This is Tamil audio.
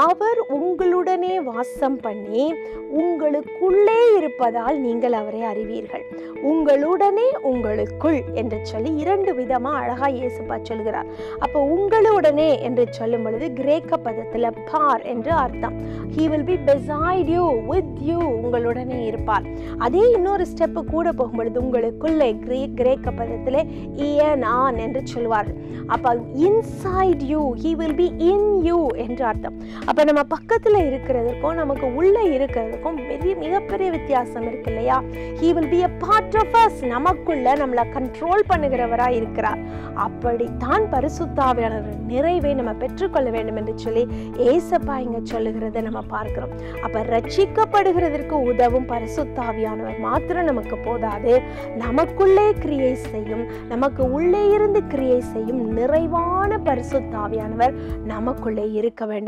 அவர் உங்களுடனே வாசம் பண்ணி உங்களுக்குள்ளே இருப்பதால் நீங்கள் அவரை அறிவீர்கள். உங்களுடனே உங்களுக்குள் என்று சொல்லி 2 விதமா அழகா இயேசுப்பா சொல்கிறார். அப்போ உங்களுடனே என்று சொல்லும் பொழுது கிரேக்க பதத்துல பார் என்று அர்த்தம். He will be beside you, with you, உங்களுடனே இருப்பார். அதே இன்னொரு ஸ்டெப் கூட போகும்பொழுது உங்களுக்குள்ளே கிரேக்க பதத்திலே இயன் ஆன் என்று சொல்வார்கள். அப்ப inside you, he will be in you என்று அர்த்தம். அப்ப நம்ம பக்கத்துல இருக்கிறதுக்கும் நமக்கு உள்ள இருக்கிறதுக்கும் மிகப்பெரிய வித்தியாசம் இருக்கு இல்லையா? He will be a part of us, நமக்குள்ள நம்மளை கண்ட்ரோல் பண்ணுகிறவராய் இருக்கிறார். அப்படித்தான் பரிசுத்த ஆவியானவர் நிறைவை நம்ம பெற்றுக்கொள்ள வேண்டும் என்று சொல்லி ஏசப்பா இங்க சொல்லுகிறத நம்ம பார்க்கிறோம். அப்ப ரட்சிக்கப்படுகிறதற்கு உதவும் பரிசுத்த ஆவியானவர் மாத்திரம் நமக்கு போதாது, நமக்குள்ளே கிரியை செய்யும், நமக்கு உள்ளே இருந்து கிரியை செய்யும் நிறைவான பரிசுத்த ஆவியானவர் நமக்குள்ளே இருக்க வேண்டும்.